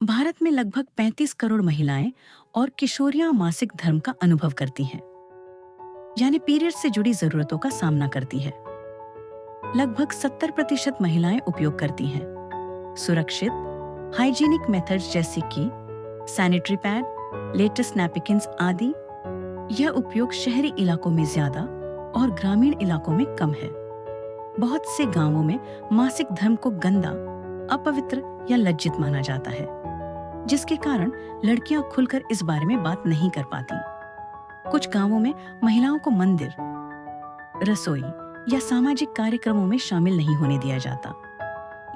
भारत में लगभग 35 करोड़ महिलाएं और किशोरियां मासिक धर्म का अनुभव करती हैं, यानी पीरियड से जुड़ी जरूरतों का सामना करती है। लगभग 70% महिलाएं उपयोग करती हैं। सुरक्षित, हाइजीनिक मेथड्स जैसे कि सैनिटरी पैड, लेटेस्ट नैपकिन्स आदि, यह उपयोग शहरी इलाकों में ज्यादा और ग्रामीण इलाकों में कम है। बहुत से गांवों में मासिक धर्म को गंदा, अपवित्र या लज्जित माना जाता है, जिसके कारण लड़कियां खुलकर इस बारे में बात नहीं कर पाती। कुछ गांवों में महिलाओं को मंदिर, रसोई या सामाजिक कार्यक्रमों में शामिल नहीं होने दिया जाता।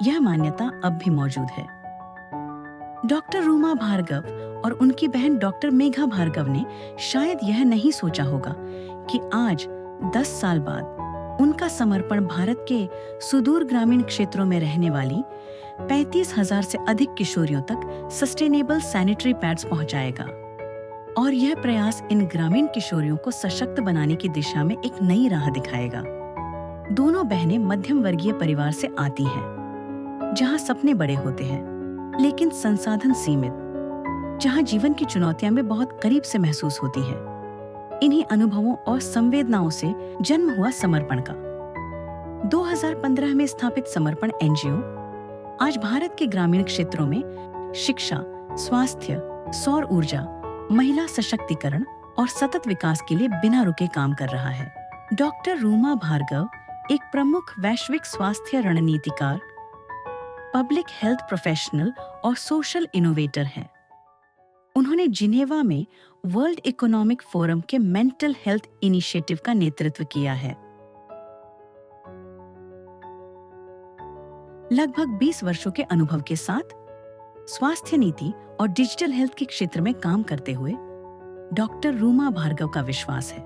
यह मान्यता अब भी मौजूद है। डॉक्टर रूमा भार्गव और उनकी बहन डॉक्टर मेघा भार्गव ने शायद यह नहीं सोचा होगा कि आज 10 साल बाद उनका समर्पण भारत के सुदूर ग्रामीण क्षेत्रों में रहने वाली 35,000 से अधिक किशोरियों तक सस्टेनेबल सैनिटरी पैड्स पहुंचाएगा। और यह प्रयास इन ग्रामीण किशोरियों को सशक्त बनाने की दिशा में एक नई राह दिखाएगा। दोनों बहनें मध्यम वर्गीय परिवार से आती हैं, जहां सपने बड़े होते हैं लेकिन संसाधन सीमित, जहां जीवन की चुनौतियां भी बहुत करीब से महसूस होती हैं। इन्हीं अनुभवों और संवेदनाओं से जन्म हुआ समर्पण का। 2015 में स्थापित समर्पण एनजीओ आज भारत के ग्रामीण क्षेत्रों में शिक्षा, स्वास्थ्य, सौर ऊर्जा, महिला सशक्तिकरण और सतत विकास के लिए बिना रुके काम कर रहा है। डॉक्टर रूमा भार्गव एक प्रमुख वैश्विक स्वास्थ्य रणनीतिकार, पब्लिक हेल्थ प्रोफेशनल और सोशल इनोवेटर हैं। उन्होंने जिनेवा में वर्ल्ड इकोनॉमिक फोरम के मेंटल हेल्थ इनिशिएटिव का नेतृत्व किया है। लगभग 20 वर्षों के अनुभव के साथ स्वास्थ्य नीति और डिजिटल हेल्थ के क्षेत्र में काम करते हुए डॉक्टर रूमा भार्गव का विश्वास है,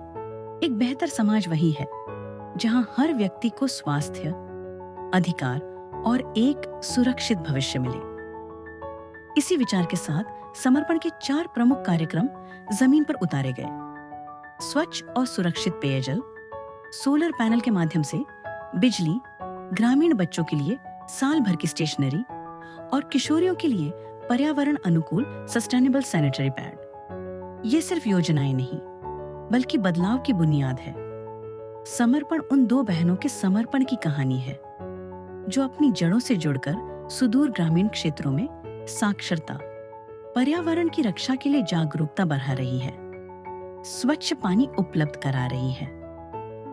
एक बेहतर समाज वही है जहां हर व्यक्ति को स्वास्थ्य, अधिकार और एक सुरक्षित भविष्य मिले। इसी विचार के साथ समर्पण के 4 प्रमुख कार्यक्रम जमीन पर उतारे गए। स्वच्छ और सुरक्षित पेयजल, सोलर पैनल के माध्यम से बिजली, ग्रामीण बच्चों के लिए साल भर की स्टेशनरी और किशोरियों के लिए पर्यावरण अनुकूल सस्टेनेबल सैनिटरी पैड। ये सिर्फ योजनाएं नहीं, बल्कि बदलाव की बुनियाद है। समर्पण उन 2 बहनों के समर्पण की कहानी है, जो अपनी जड़ों से जुड़कर सुदूर ग्रामीण क्षेत्रों में साक्षरता, पर्यावरण की रक्षा के लिए जागरूकता बढ़ा रही है, स्वच्छ पानी उपलब्ध करा रही है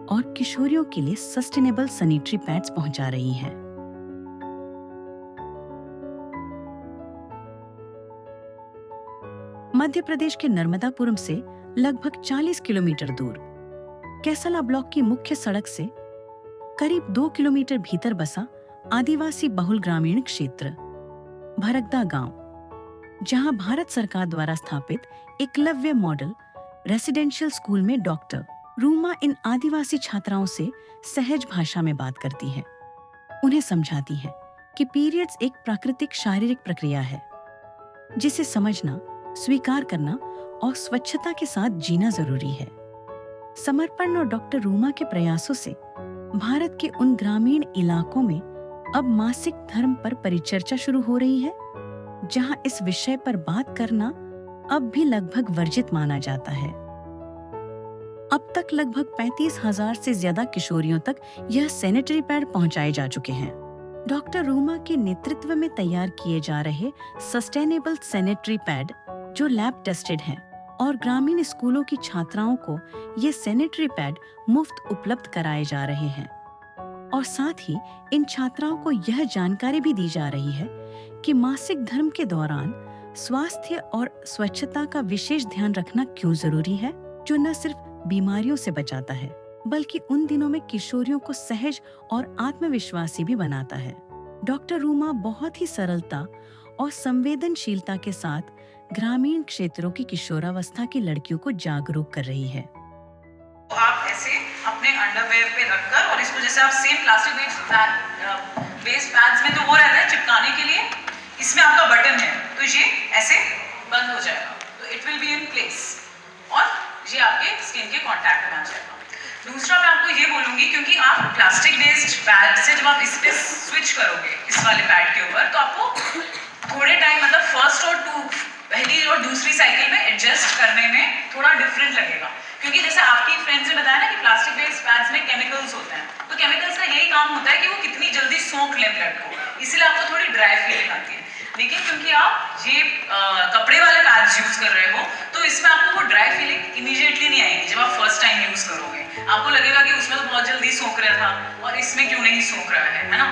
और किशोरियों के लिए सस्टेनेबल सैनिटरी पैड्स पहुंचा रही है। मध्य प्रदेश के नर्मदापुरम से लगभग 40 किलोमीटर दूर कैसला ब्लॉक की मुख्य सड़क से करीब 2 किलोमीटर भीतर बसा आदिवासी बहुल ग्रामीण क्षेत्र भरगदा गांव, जहां भारत सरकार द्वारा स्थापित एकलव्य मॉडल रेसिडेंशियल स्कूल में डॉक्टर रूमा इन आदिवासी छात्राओं से सहज भाषा में बात करती है। उन्हें समझाती है कि पीरियड्स एक प्राकृतिक शारीरिक प्रक्रिया है, जिसे समझना, स्वीकार करना और स्वच्छता के साथ जीना जरूरी है। समर्पण और डॉक्टर रूमा के प्रयासों से भारत के उन ग्रामीण इलाकों में अब मासिक धर्म पर परिचर्चा शुरू हो रही है, जहां इस विषय पर बात करना अब भी लगभग वर्जित माना जाता है। अब तक लगभग 35,000 से ज्यादा किशोरियों तक यह सैनिटरी पैड पहुंचाए जा चुके हैं। डॉक्टर रूमा के नेतृत्व में तैयार किए जा रहे सस्टेनेबल सैनिटरी पैड, जो लैब टेस्टेड हैं और ग्रामीण स्कूलों की छात्राओं को ये सैनिटरी पैड मुफ्त उपलब्ध कराए जा रहे हैं। और साथ ही इन छात्राओं को यह जानकारी भी दी जा रही है कि मासिक धर्म के दौरान स्वास्थ्य और स्वच्छता का विशेष ध्यान रखना क्यों जरूरी है, जो न सिर्फ बीमारियों से बचाता है, बल्कि उन दिनों में किशोरियों को सहज और आत्मविश्वासी भी बनाता है। डॉक्टर रूमा बहुत ही सरलता और संवेदनशीलता के साथ ग्रामीण क्षेत्रों की किशोरावस्था की लड़कियों को जागरूक कर रही है। आप ऐसे अपने अंडरवेयर पे रखकर, और इसको जैसे आप सेम प्लास्टिक बेस्ड पैड्स में तो वो रहता है चिपकाने के लिए, इसमें आपका बटन है तो ये ऐसे बंद हो जाएगा, तो it will be in place और ये आपके स्किन के कांटेक्ट में आ जाएगा। दूसरा मैं आपको ये बोलूँगी, क्योंकि आप प्लास्टिक बेस्ड पैड से जब आप इस पे स्विच करोगे इस वाले पैड के ऊपर, तो आपको थोड़े टाइम मतलब फर्स्ट और पहली और दूसरी साइकिल में एडजस्ट करने में थोड़ा डिफरेंट लगेगा, क्योंकि जैसे आपकी फ्रेंड्स ने बताया ना कि प्लास्टिक बेस्ड पैड्स में केमिकल्स होते हैं, तो केमिकल्स का यही काम होता है कि वो कितनी जल्दी सोख लें ब्लड को, इसीलिए आपको थोड़ी ड्राई फीलिंग आती है। लेकिन क्योंकि आप ये कपड़े वाले पैड्स यूज कर रहे हो तो इसमें आपको वो ड्राई फीलिंग इमीडिएटली नहीं आएगी। जब आप फर्स्ट टाइम यूज करोगे आपको लगेगा कि उसमें तो बहुत जल्दी सोख रहा था और इसमें क्यों नहीं सोख रहा है ना।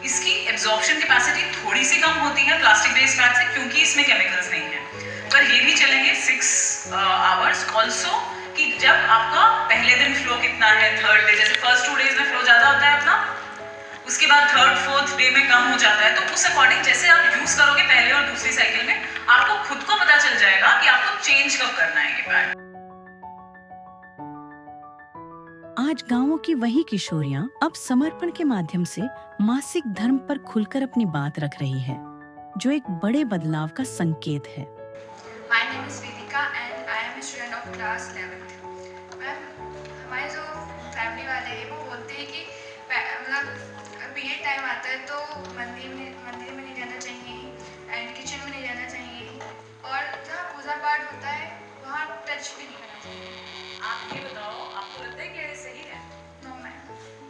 इसकी एब्जॉर्प्शन कैपेसिटी थोड़ी सी कम होती है प्लास्टिक बेस्ड पैड से, क्योंकि इसमें केमिकल्स नहीं है, पर ये भी चलेंगे 6 आवर्स ऑल्सो, कि जब आपका पहले दिन फ्लो कितना है, थर्ड डे जैसे फर्स्ट 2 डेज में फ्लो ज़्यादा होता है अपना, उसके बाद थर्ड फोर्थ डे में कम हो जाता है, तो उस अकॉर्डिंग जैसे आप यूज करोगे पहले और दूसरी साइकिल में आपको खुद को पता चल जाएगा कि आपको चेंज कब करना है ये पैड। आज गांवों की वही किशोरियां अब समर्पण के माध्यम से मासिक धर्म पर खुलकर अपनी बात रख रही हैं, जो एक बड़े बदलाव का संकेत है। My name is Vedika and I am a student of class 11th. Ma'am, हमारे जो फैमिली वाले हैं वो बोलते हैं कि मतलब पीरियड टाइम आता है तो मंदिर में नहीं जाना चाहिए एंड किचन में नहीं जाना चाहिए, और जहाँ पूजा पाठ होता है वहाँ टच भी नहीं करना चाहिए। आप ये बताओ, आपको लगता है कि ये सही है? No ma'am.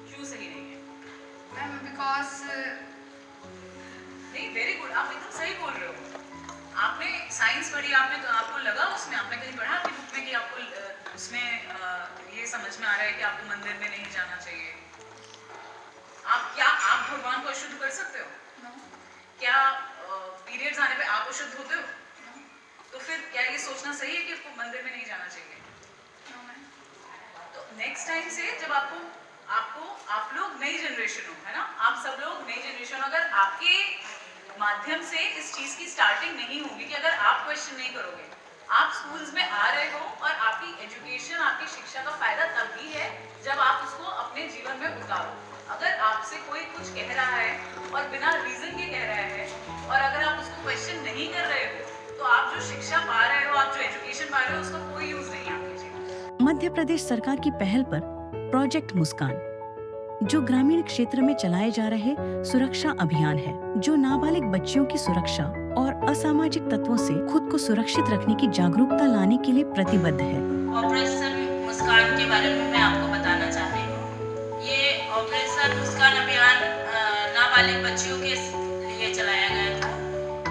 क्यों सही नहीं है? मैम बिकॉज नहीं, वेरी गुड, आप एकदम सही बोल रहे हो। आपने साइंस पढ़ी, आपने तो आपको लगा उसमें, आपने कहीं पढ़ा आपकी बुक में कि आपको उसमें ये समझ में आ रहा है कि आपको मंदिर में नहीं जाना चाहिए। आप भगवान को अशुद्ध कर सकते हो? नो। क्या पीरियड्स आने पे आप अशुद्ध होते हो? तो फिर क्या ये सोचना सही है कि आपको मंदिर में नहीं जाना चाहिए? No ma'am. तो नेक्स्ट टाइम से जब आप लोग नई जनरेशन हो, है ना, आप सब लोग नई जनरेशन, अगर आपके माध्यम से इस चीज की स्टार्टिंग नहीं होगी कि अगर आप क्वेश्चन नहीं करोगे, आप स्कूल्स में आ रहे हो और आपकी एजुकेशन, आपकी शिक्षा का फायदा तब भी है जब आप उसको अपने जीवन में उतारो। अगर आपसे कोई कुछ कह रहा है और बिना रीजन के कह रहा है और अगर आप उसको क्वेश्चन नहीं कर रहे हो तो आप जो शिक्षा पा रहे हो, आप जो एजुकेशन पा रहे हो, उसका कोई यूज नहीं है आपके जीवन में। मध्य प्रदेश सरकार की पहल पर प्रोजेक्ट मुस्कान, जो ग्रामीण क्षेत्र में चलाए जा रहे सुरक्षा अभियान है, जो नाबालिग बच्चियों की सुरक्षा और असामाजिक तत्वों से खुद को सुरक्षित रखने की जागरूकता लाने के लिए प्रतिबद्ध है। ऑपरेशन मुस्कान के बारे में मैं आपको बताना चाह रही हूँ। ये ऑपरेशन मुस्कान अभियान नाबालिग बच्चियों के लिए चलाया गया था।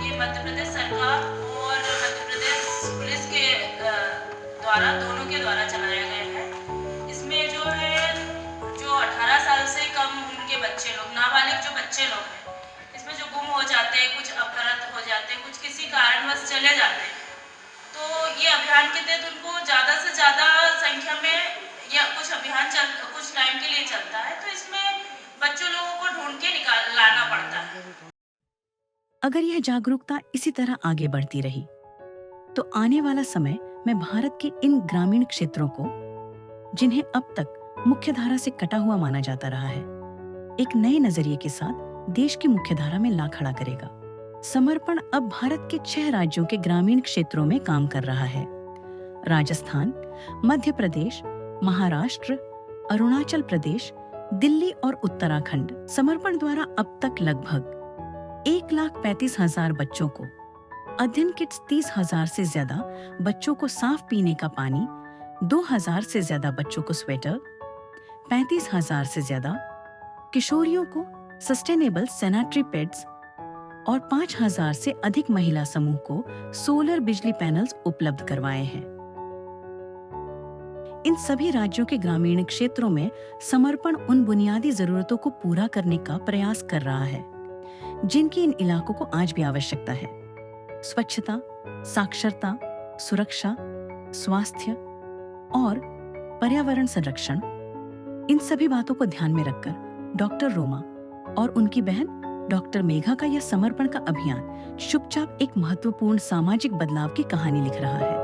ये मध्य प्रदेश सरकार और मध्य प्रदेश पुलिस के द्वारा, दोनों के द्वारा चलाया गया है। इसमें जो है, जो 18 साल से कम उम्र के बच्चे लोग, नाबालिग जो बच्चे लोग हैं, इसमें जो गुम हो जाते हैं, कुछ अपहृत हो जाते हैं, कुछ किसी कारणवश चले जाते हैं, तो ये अभियान के तहत उनको ज़्यादा से ज़्यादा संख्या में या कुछ अभियान कुछ टाइम के लिए चलता है, तो इसमें बच्चों लोगों को ढूंढ के लाना पड़ता है। अगर यह जागरूकता इसी तरह आगे बढ़ती रही तो आने वाला समय में भारत के इन ग्रामीण क्षेत्रों को, जिन्हें अब तक मुख्यधारा से कटा हुआ माना जाता रहा है, एक नए नजरिए के साथ देश की मुख्यधारा में ला खड़ा करेगा। समर्पण अब भारत के 6 राज्यों के ग्रामीण क्षेत्रों में काम कर रहा है। राजस्थान, मध्य प्रदेश, महाराष्ट्र, अरुणाचल प्रदेश, दिल्ली और उत्तराखंड। समर्पण द्वारा अब तक लगभग 1,35,000 बच्चों को अध्ययन किट्स, 30,000 से ज्यादा बच्चों को साफ पीने का पानी, 2,000 से ज्यादा बच्चों को स्वेटर, 35,000 से ज्यादा किशोरियों को सस्टेनेबल सैनिटरी पैड्स और 5,000 से अधिक महिला समूह को सोलर बिजली पैनल्स उपलब्ध करवाए हैं। इन सभी राज्यों के ग्रामीण क्षेत्रों में समर्पण उन बुनियादी जरूरतों को पूरा करने का प्रयास कर रहा है जिनकी इन इलाकों को आज भी आवश्यकता है। स्वच्छता, साक्षरता, सुरक्षा, स्वास्थ्य और पर्यावरण संरक्षण, इन सभी बातों को ध्यान में रखकर डॉक्टर रोमा और उनकी बहन डॉक्टर मेघा का यह समर्पण का अभियान चुपचाप एक महत्वपूर्ण सामाजिक बदलाव की कहानी लिख रहा है।